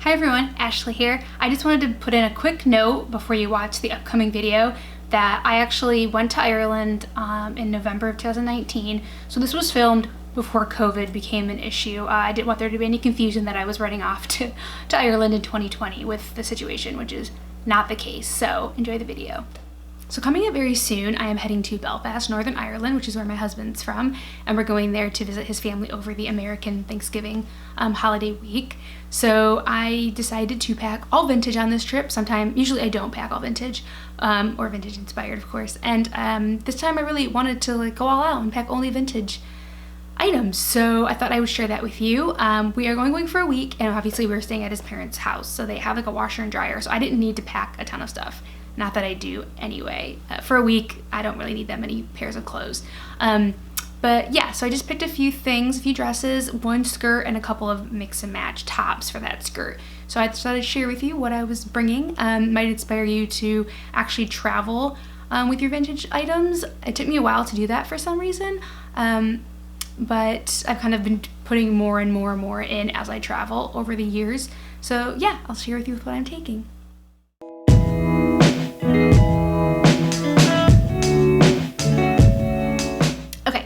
Hi everyone, Ashley here. I just wanted to put in a quick note before you watch the upcoming video that I actually went to Ireland in November of 2019. So this was filmed before COVID became an issue. I didn't want there to be any confusion that I was running off to Ireland in 2020 with the situation, which is not the case. So enjoy the video. So coming up very soon, I am heading to Belfast, Northern Ireland, which is where my husband's from, and we're going there to visit his family over the American Thanksgiving holiday week. So I decided to pack all vintage on this trip. Usually I don't pack all vintage, or vintage inspired, of course. And this time I really wanted to go all out and pack only vintage items. So I thought I would share that with you. We are going for a week, and obviously we're staying at his parents' house. So they have a washer and dryer, so I didn't need to pack a ton of stuff. Not that I do anyway. For a week, I don't really need that many pairs of clothes. But yeah, so I just picked a few things, a few dresses, one skirt, and a couple of mix and match tops for that skirt. So I thought I'd share with you what I was bringing. Might inspire you to actually travel with your vintage items. It took me a while to do that for some reason, but I've kind of been putting more and more and more in as I travel over the years. So yeah, I'll share with you what I'm taking.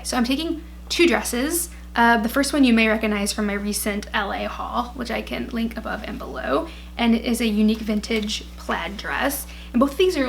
So I'm taking two dresses. The first one you may recognize from my recent LA haul, which I can link above and below, and it is a unique vintage plaid dress. And both of these are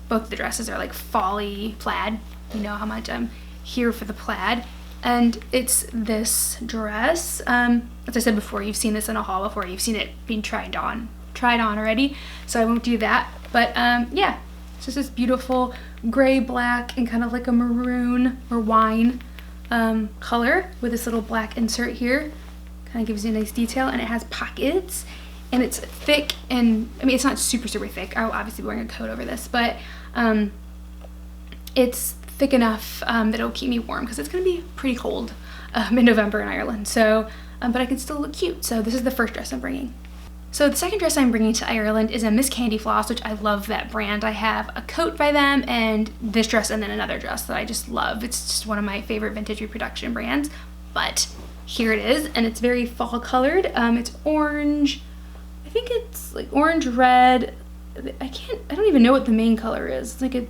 both the dresses are fall-y plaid. You know how much I'm here for the plaid. And it's this dress. As I said before, you've seen this in a haul before. You've seen it being tried on already, so I won't do that. But yeah. It's just this beautiful gray, black, and kind of like a maroon or wine color with this little black insert here. Kind of gives you a nice detail, and it has pockets, and it's thick, and I mean, it's not super thick. I'll obviously be wearing a coat over this, but it's thick enough that it'll keep me warm because it's going to be pretty cold in November in Ireland. So, but I can still look cute. So this is the first dress I'm bringing. So the second dress I'm bringing to Ireland is a Miss Candy Floss, which I love that brand. I have a coat by them and this dress and then another dress that I just love. It's just one of my favorite vintage reproduction brands, but here it is, and it's very fall colored. It's orange. I think it's like orange red. I don't even know what the main color is. It's like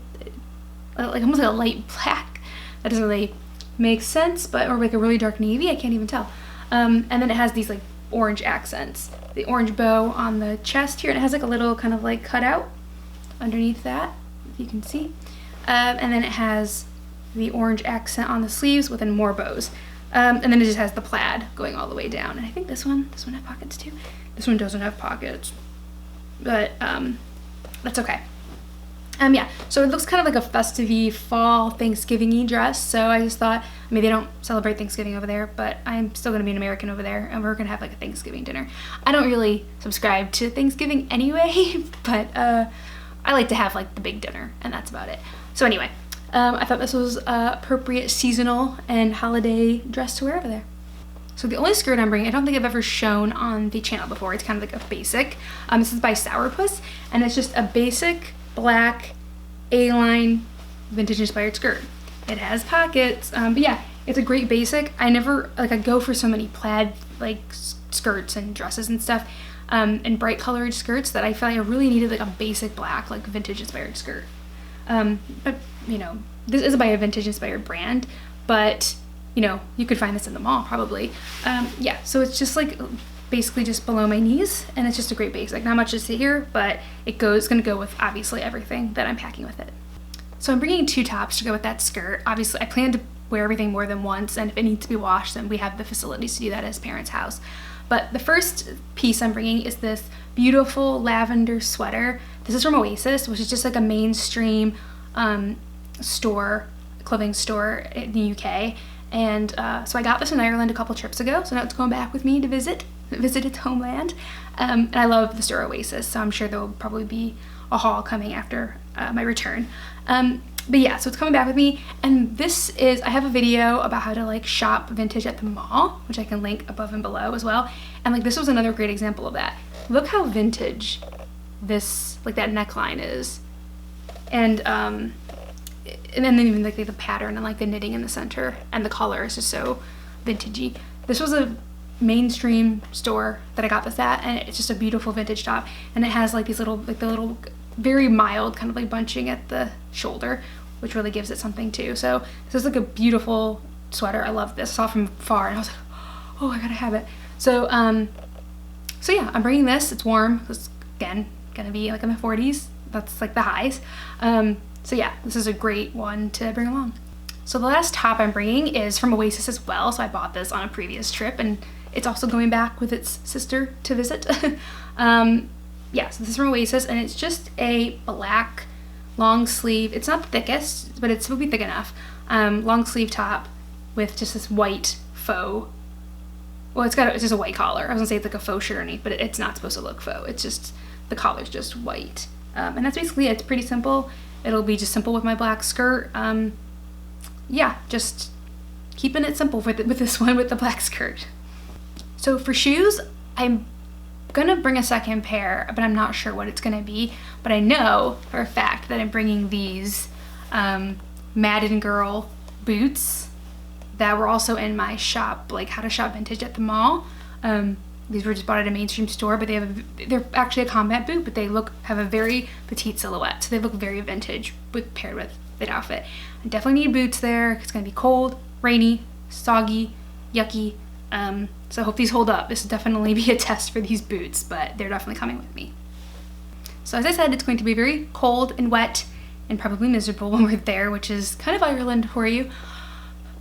almost like a light black. That doesn't really make sense, or like a really dark navy. I can't even tell. And then it has these like orange accents. The orange bow on the chest here, and it has like a little kind of like cutout underneath that, if you can see. And then it has the orange accent on the sleeves with more bows. And then it just has the plaid going all the way down. And I think this one has pockets too. This one doesn't have pockets, but that's okay. Yeah, so it looks kind of like a festive fall Thanksgiving-y dress. So I just thought, I mean, they don't celebrate Thanksgiving over there, but I'm still gonna be an American over there, and we're gonna have like a Thanksgiving dinner. I don't really subscribe to Thanksgiving anyway, but I like to have like the big dinner, and that's about it. So anyway, I thought this was appropriate seasonal and holiday dress to wear over there. So the only skirt I'm bringing, I don't think I've ever shown on the channel before. It's kind of like a basic. This is by Sourpuss, and it's just a basic black A-line vintage inspired skirt. It has pockets, but yeah, it's a great basic. I go for so many plaid skirts and dresses and stuff, and bright colored skirts that I feel like I really needed like a basic black vintage inspired skirt. But you know, this is by a vintage inspired brand, but you know, you could find this in the mall probably. Yeah, so it's just basically just below my knees, and it's just a great basic. Not much to see here, but it's gonna go with obviously everything that I'm packing with it. So I'm bringing two tops to go with that skirt. Obviously I plan to wear everything more than once, and if it needs to be washed, then we have the facilities to do that at his parents' house. But the first piece I'm bringing is this beautiful lavender sweater. This is from Oasis, which is just like a mainstream clothing store in the UK. And so I got this in Ireland a couple trips ago, so now it's going back with me to visit its homeland. And I love the store Oasis, so I'm sure there will probably be a haul coming after my return. But yeah, so it's coming back with me, and I have a video about how to shop vintage at the mall, which I can link above and below as well. And this was another great example of that. Look how vintage this, that neckline is. And then even the pattern and the knitting in the center and the color is just so vintagey. This was mainstream store that I got this at, and it's just a beautiful vintage top, and it has like these little, like the little very mild kind of like bunching at the shoulder, which really gives it something too. So this is like a beautiful sweater. I love this. I saw it from far and I was like, oh, I gotta have it. So so yeah, I'm bringing this. It's warm. It's again gonna be like in the 40s. That's like the highs. So yeah, this is a great one to bring along. So the last top I'm bringing is from Oasis as well. So I bought this on a previous trip, and it's also going back with its sister to visit. Yeah, so this is from Oasis, and it's just a black long sleeve. It's not the thickest, but it will be thick enough. Long sleeve top with just this white faux. Well, it's just a white collar. I was gonna say it's like a faux shirt underneath, but it's not supposed to look faux. It's just, the collar's just white. And that's basically it. It's pretty simple. It'll be just simple with my black skirt. Yeah, just keeping it simple with this one with the black skirt. So for shoes, I'm gonna bring a second pair, but I'm not sure what it's gonna be. But I know for a fact that I'm bringing these Madden Girl boots that were also in my shop, like How to Shop Vintage at the mall. These were just bought at a mainstream store, but they're actually a combat boot, but they have a very petite silhouette, so they look very vintage paired with the outfit. I definitely need boots there. It's gonna be cold, rainy, soggy, yucky. So I hope these hold up. This will definitely be a test for these boots, but they're definitely coming with me. So as I said, it's going to be very cold and wet and probably miserable when we're there, which is kind of Ireland for you.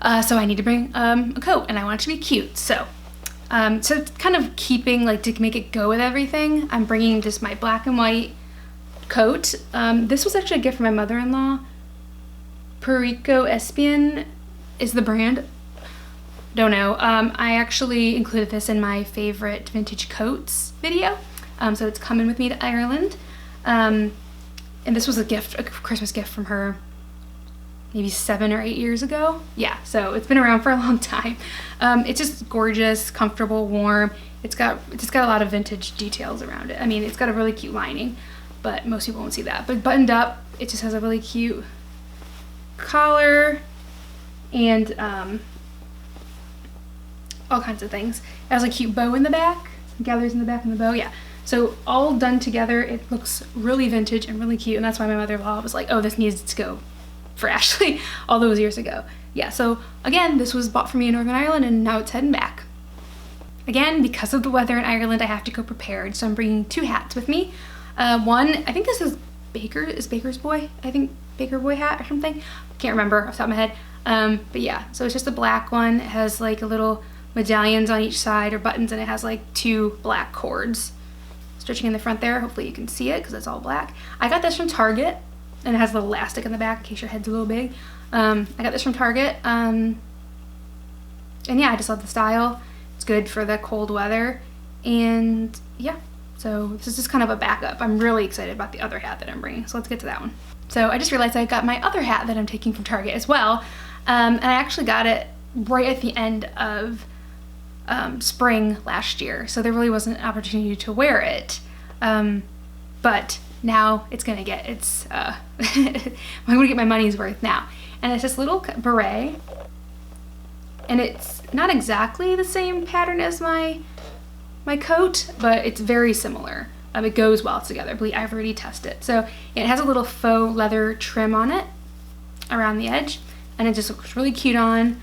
So I need to bring a coat, and I want it to be cute. So kind of keeping, like, to make it go with everything, I'm bringing just my black and white coat. This was actually a gift from my mother-in-law. Puerto Espion is the brand. Don't know. I actually included this in my favorite vintage coats video. So it's coming with me to Ireland. And this was a Christmas gift from her maybe 7 or 8 years ago. Yeah, so it's been around for a long time. It's just gorgeous, comfortable, warm. It's just got a lot of vintage details around it. I mean, it's got a really cute lining, but most people won't see that. But buttoned up, it just has a really cute collar and all kinds of things. It has a cute bow in the back, gathers in the back and the bow, yeah. So all done together, it looks really vintage and really cute, and that's why my mother-in-law was like, oh, this needs to go for Ashley all those years ago. Yeah, so again, this was bought for me in Northern Ireland, and now it's heading back. Again, because of the weather in Ireland, I have to go prepared, so I'm bringing 2 hats with me. One, I think this is Baker's Boy, I think Baker Boy hat or something. Can't remember off the top of my head. But yeah, so it's just a black one. It has like a little medallions on each side, or buttons, and it has like 2 black cords stretching in the front there. Hopefully you can see it because it's all black. I got this from Target, and it has a little elastic in the back in case your head's a little big. I got this from Target, and yeah, I just love the style. It's good for the cold weather, and yeah, so this is just kind of a backup. I'm really excited about the other hat that I'm bringing, so let's get to that one. So I just realized I got my other hat that I'm taking from Target as well, and I actually got it right at the end of spring last year, so there really wasn't an opportunity to wear it, but now it's gonna get I'm gonna get my money's worth now. And it's this little beret, and it's not exactly the same pattern as my coat, but it's very similar. It goes well together. I've already tested it. So it has a little faux leather trim on it around the edge, and it just looks really cute on.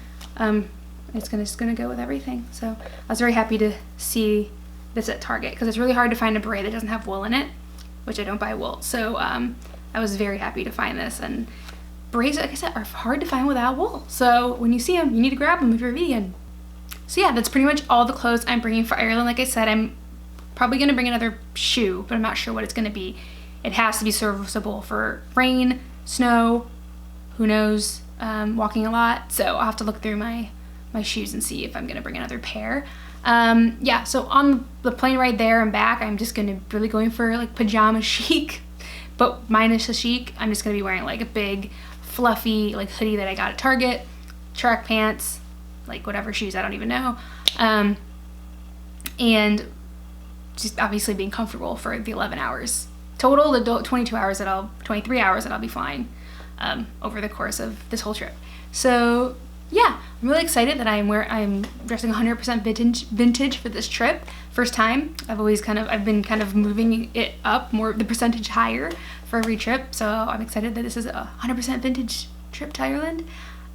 It's just gonna go with everything. So I was very happy to see this at Target, because it's really hard to find a beret that doesn't have wool in it, which I don't buy wool. So I was very happy to find this, and berets, like I said, are hard to find without wool. So when you see them, you need to grab them if you're vegan. So yeah, that's pretty much all the clothes I'm bringing for Ireland. Like I said, I'm probably gonna bring another shoe, but I'm not sure what it's gonna be. It has to be serviceable for rain, snow, who knows, walking a lot. So I'll have to look through my shoes and see if I'm gonna bring another pair. Yeah, so on the plane ride there and back, I'm just gonna really going for like pajama chic, but minus the chic. I'm just gonna be wearing like a big fluffy like hoodie that I got at Target, track pants, like whatever shoes, I don't even know, and just obviously being comfortable for the 11 hours total, the 23 hours that I'll be flying over the course of this whole trip. So yeah, really excited that I'm dressing 100% vintage for this trip. First time. I've been kind of moving it up more, the percentage higher for every trip. So I'm excited that this is a 100% vintage trip to Ireland.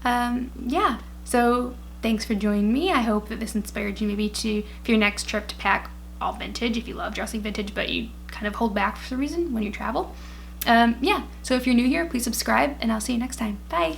Yeah. So thanks for joining me. I hope that this inspired you maybe to, for your next trip, to pack all vintage if you love dressing vintage, but you kind of hold back for some reason when you travel. Yeah. So if you're new here, please subscribe, and I'll see you next time. Bye.